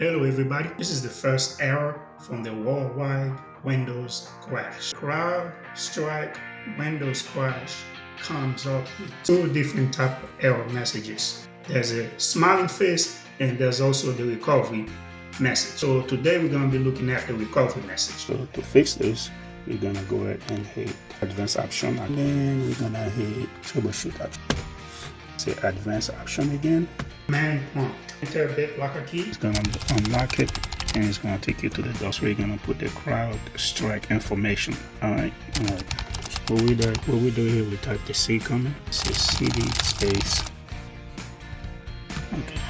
Hello everybody, this is the first error from the Worldwide Windows crash. CrowdStrike Windows crash comes up with two different type of error messages. There's a smiling face and there's also the recovery message. So today we're going to be looking at the recovery message. So to fix this, we're going to go ahead and hit advanced option, and then we're going to hit troubleshoot option. Say advanced option again. Command prompt. Enter BitLocker key. It's going to unlock it and it's going to take you to the DOS where you're going to put the CrowdStrike information. Alright. So what we do here, we type the C command. Say CD space. Okay.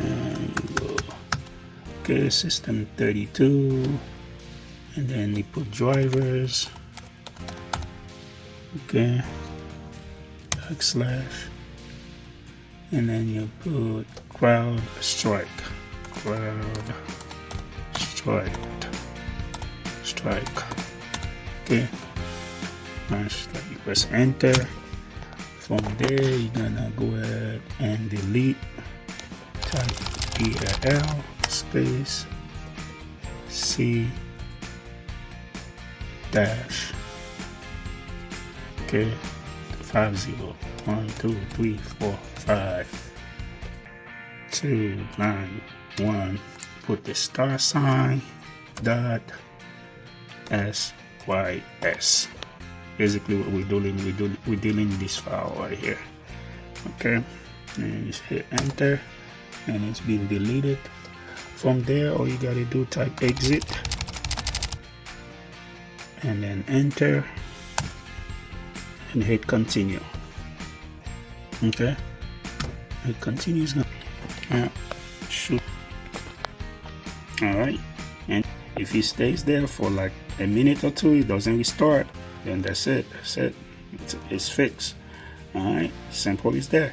And go. Okay, system 32. And then you put drivers. Okay. Backslash. And then you put CrowdStrike. Okay. Nice. You press enter. From there, you're gonna go ahead and delete. Type ERL space C dash. Okay. 50 1 2 3 4 5 2 9 1. Put the star sign dot SYS. Basically what we're doing, we're dealing this file right here. Okay, and just hit enter and it's been deleted. From there, all you gotta do, type exit and then enter and hit continue. Okay, it continues. Shoot. All right, and if it stays there for like a minute or two, it doesn't restart, then that's it. It's fixed. All right, simple as that.